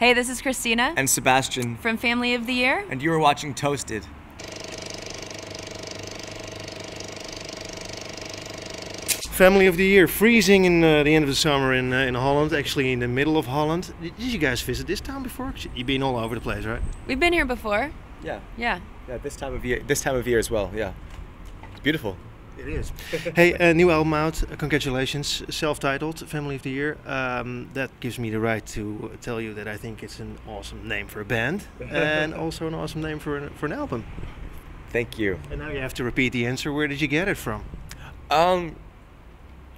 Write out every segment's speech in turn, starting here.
Hey, this is Christina and Sebastian from Family of the Year, and you are watching Toasted. Family of the Year, freezing in the end of the summer in Holland, actually in the middle of Holland. Did you guys visit this town before? You've been all over the place, right? We've been here before. Yeah. Yeah. Yeah, this time of year as well. Yeah, it's beautiful. It is. Hey, a new album out. Congratulations, self-titled, Family of the Year. That gives me the right to tell you that I think it's an awesome name for a band and also an awesome name for an album. Thank you. And now you have to repeat the answer. Where did you get it from?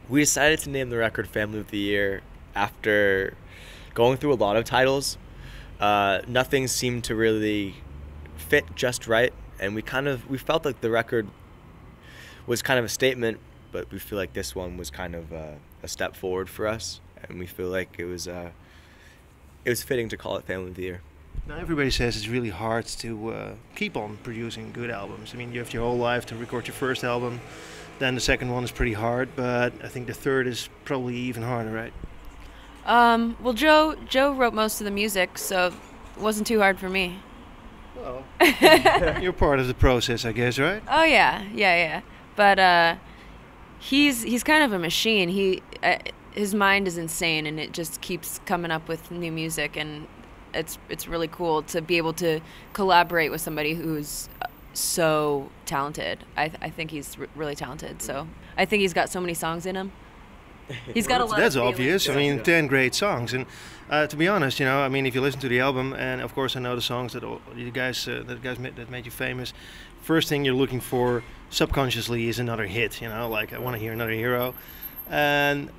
We decided to name the record Family of the Year after going through a lot of titles. Nothing seemed to really fit just right, and we felt like the record was kind of a statement, but we feel like this one was kind of a step forward for us, and we feel like it was fitting to call it Family of the Year. Now everybody says it's really hard to keep on producing good albums. I mean, you have your whole life to record your first album, then the second one is pretty hard, but I think the third is probably even harder, right? Well, Joe wrote most of the music, so it wasn't too hard for me. Well, you're part of the process, I guess, right? Oh yeah. But he's kind of a machine. His mind is insane, and it just keeps coming up with new music, and it's really cool to be able to collaborate with somebody who's so talented. I think he's really talented. So I think he's got so many songs in him. He's got a lot. That's of obvious. feelings. I mean, 10 great songs, and to be honest, you know, I mean, if you listen to the album, and of course I know the songs that made you famous. First thing you're looking for subconsciously is another hit. You know, like I want to hear another hero. And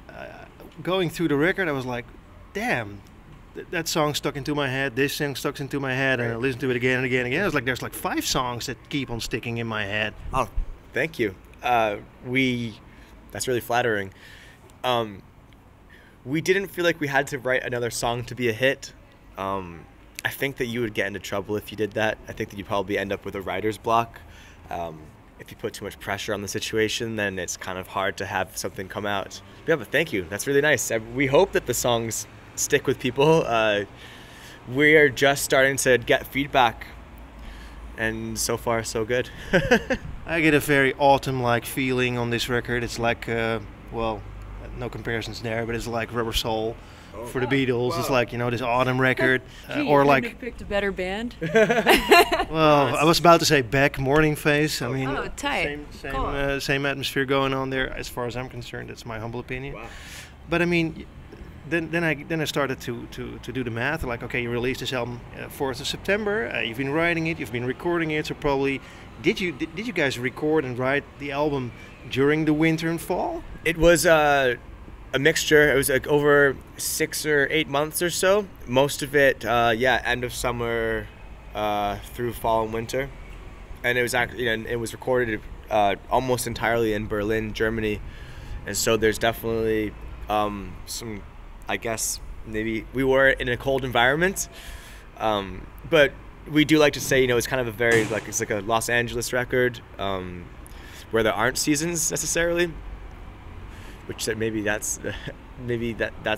going through the record, I was like, damn. That song stuck into my head, this song stuck into my head, and I listened to it again and again and again. I was like, there's like 5 songs that keep on sticking in my head. Oh, thank you. That's really flattering. We didn't feel like we had to write another song to be a hit. I think that you would get into trouble if you did that. I think that you'd probably end up with a writer's block. If you put too much pressure on the situation, then it's kind of hard to have something come out. Yeah, but thank you. That's really nice. We hope that the songs stick with people. We are just starting to get feedback, and so far so good. I get a very autumn-like feeling on this record. It's like, well, no comparisons there, but it's like Rubber Soul for the Beatles. Wow. It's like, you know, this autumn record, or like. You picked a better band. Well, I was about to say Beck, Morning Face. I mean, tight. Same atmosphere going on there. As far as I'm concerned, that's my humble opinion. Wow. But I mean. Then I started to do the math. Like, okay, you released this album 4th of September. You've been writing it, you've been recording it. So probably, did you guys record and write the album during the winter and fall? It was a mixture. It was like over 6 or 8 months or so. Most of it, end of summer through fall and winter. And it was actually, it was recorded almost entirely in Berlin, Germany. And so there's definitely some. I guess maybe we were in a cold environment, but we do like to say, you know, it's kind of it's like a Los Angeles record, where there aren't seasons necessarily, which maybe that's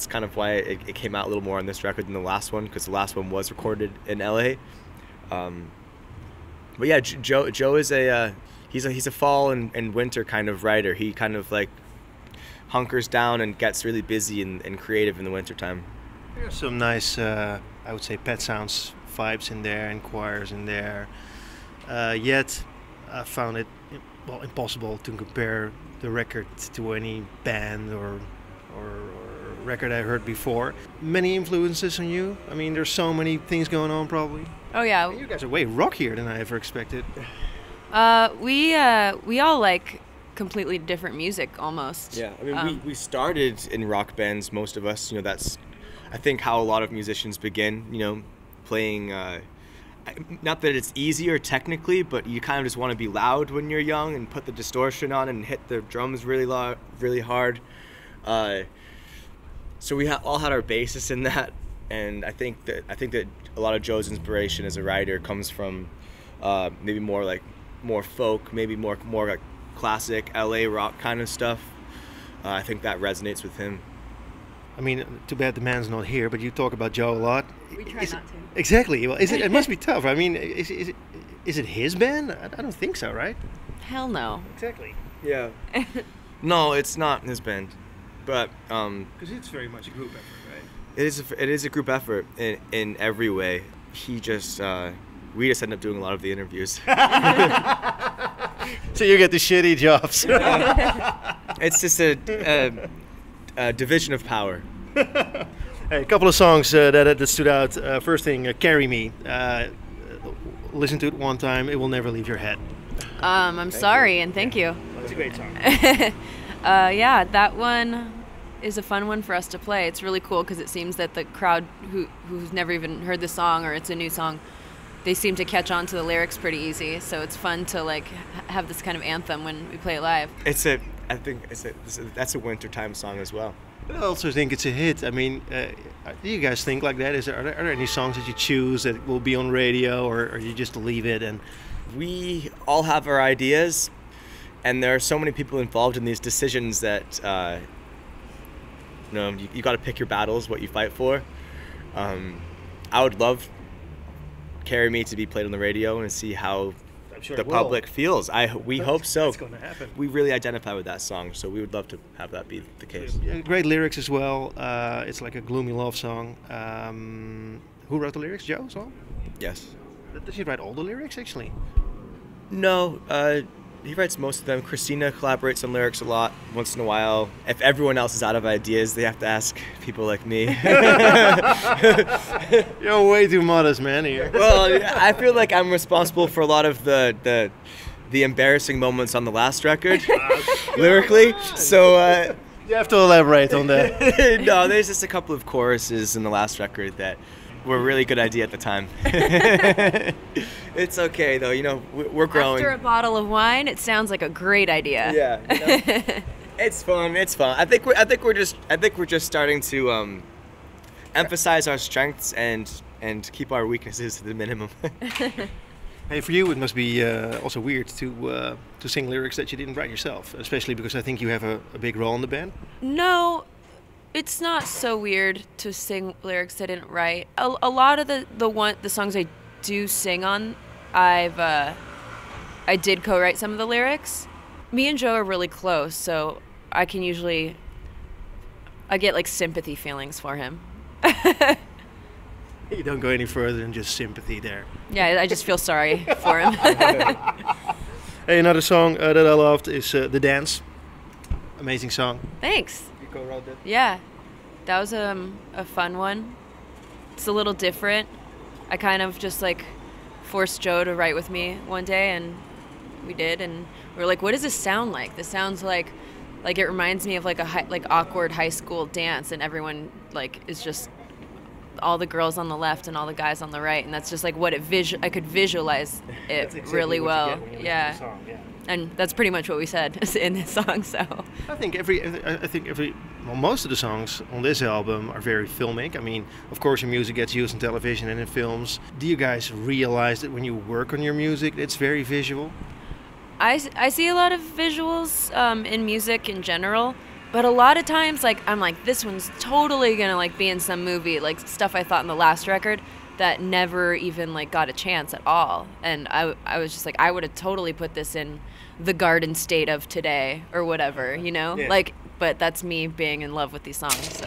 kind of why it came out a little more on this record than the last one, because the last one was recorded in LA. But yeah, Joe is he's a fall and winter kind of writer. He kind of like hunkers down and gets really busy and creative in the wintertime. There's some nice, I would say, Pet Sounds vibes in there and choirs in there. Yet, I found it impossible to compare the record to any band or record I heard before. Many influences on you. I mean, there's so many things going on probably. Oh yeah. You guys are way rockier than I ever expected. We all like completely different music almost. Yeah, I mean, we started in rock bands, most of us. You know, that's, I think, how a lot of musicians begin, you know, playing, not that it's easier technically, but you kind of just want to be loud when you're young and put the distortion on and hit the drums really hard. So we all had our basis in that, and I think that a lot of Joe's inspiration as a writer comes from maybe more folk, maybe more like classic LA rock kind of stuff. I think that resonates with him. I mean, too bad the man's not here, but you talk about Joe a lot. We try not to. Exactly. Well, is it? It must be tough. I mean, is it his band? I don't think so, right? Hell no. Exactly. Yeah. No, it's not his band, but Because it's very much a group effort, right? it is a group effort in every way. He just we just end up doing a lot of the interviews. So you get the shitty jobs. It's just a division of power. Hey, a couple of songs that stood out. First thing, "Carry Me." Listen to it one time; it will never leave your head. I'm sorry, and thank you. It's a great song. Yeah, that one is a fun one for us to play. It's really cool because it seems that the crowd who's never even heard the song or it's a new song, they seem to catch on to the lyrics pretty easy. So it's fun to like have this kind of anthem when we play it live. I think that's a wintertime song as well. I also think it's a hit. I mean, do you guys think like that? Are there any songs that you choose that will be on radio, or you just leave it? And We all have our ideas, and there are so many people involved in these decisions that you got to pick your battles, what you fight for. I would love "Carry Me" to be played on the radio and see how I'm sure the it will. public feels. We hope so. That's going to happen. We really identify with that song, so we would love to have that be the case. Yeah, great lyrics as well. It's like a gloomy love song. Who wrote the lyrics? Joe as well? Yes. Does he write all the lyrics actually? No, he writes most of them. Christina collaborates on lyrics a lot once in a while. If everyone else is out of ideas, they have to ask people like me. You're way too modest, man. Here. Well, I feel like I'm responsible for a lot of the embarrassing moments on the last record, lyrically. So You have to elaborate on that. no, there's just a couple of choruses in the last record that were a really good idea at the time. It's okay though, we're growing. After a bottle of wine, it sounds like a great idea. Yeah, it's fun. It's fun. I think we're just starting to emphasize our strengths and keep our weaknesses to the minimum. Hey, for you it must be also weird to sing lyrics that you didn't write yourself, especially because I think you have a big role in the band. No, it's not so weird to sing lyrics I didn't write. A lot of the songs I do sing on, I did co-write some of the lyrics. Me and Joe are really close, so I get like sympathy feelings for him. You don't go any further than just sympathy there. Yeah, I just feel sorry for him. Hey, another song that I loved is "The Dance." Amazing song. Thanks. You co-wrote that? Yeah, that was a fun one. It's a little different. I kind of just like forced Joe to write with me one day, and we did. And we were like, "What does this sound like? This sounds like it reminds me of like a awkward high school dance, and everyone like is just all the girls on the left and all the guys on the right, and that's just like what I could visualize it Exactly really what you well. get when you listen to Yeah. the song, yeah. And that's pretty much what we said in this song. So I think most of the songs on this album are very filmic. I mean, of course, your music gets used in television and in films. Do you guys realize that when you work on your music, it's very visual? I see a lot of visuals in music in general, but a lot of times, like, I'm like, this one's totally gonna like be in some movie, like stuff I thought in the last record that never even like got a chance at all. And I was just like, I would have totally put this in the Garden State of today or whatever, Yeah. like, but that's me being in love with these songs. So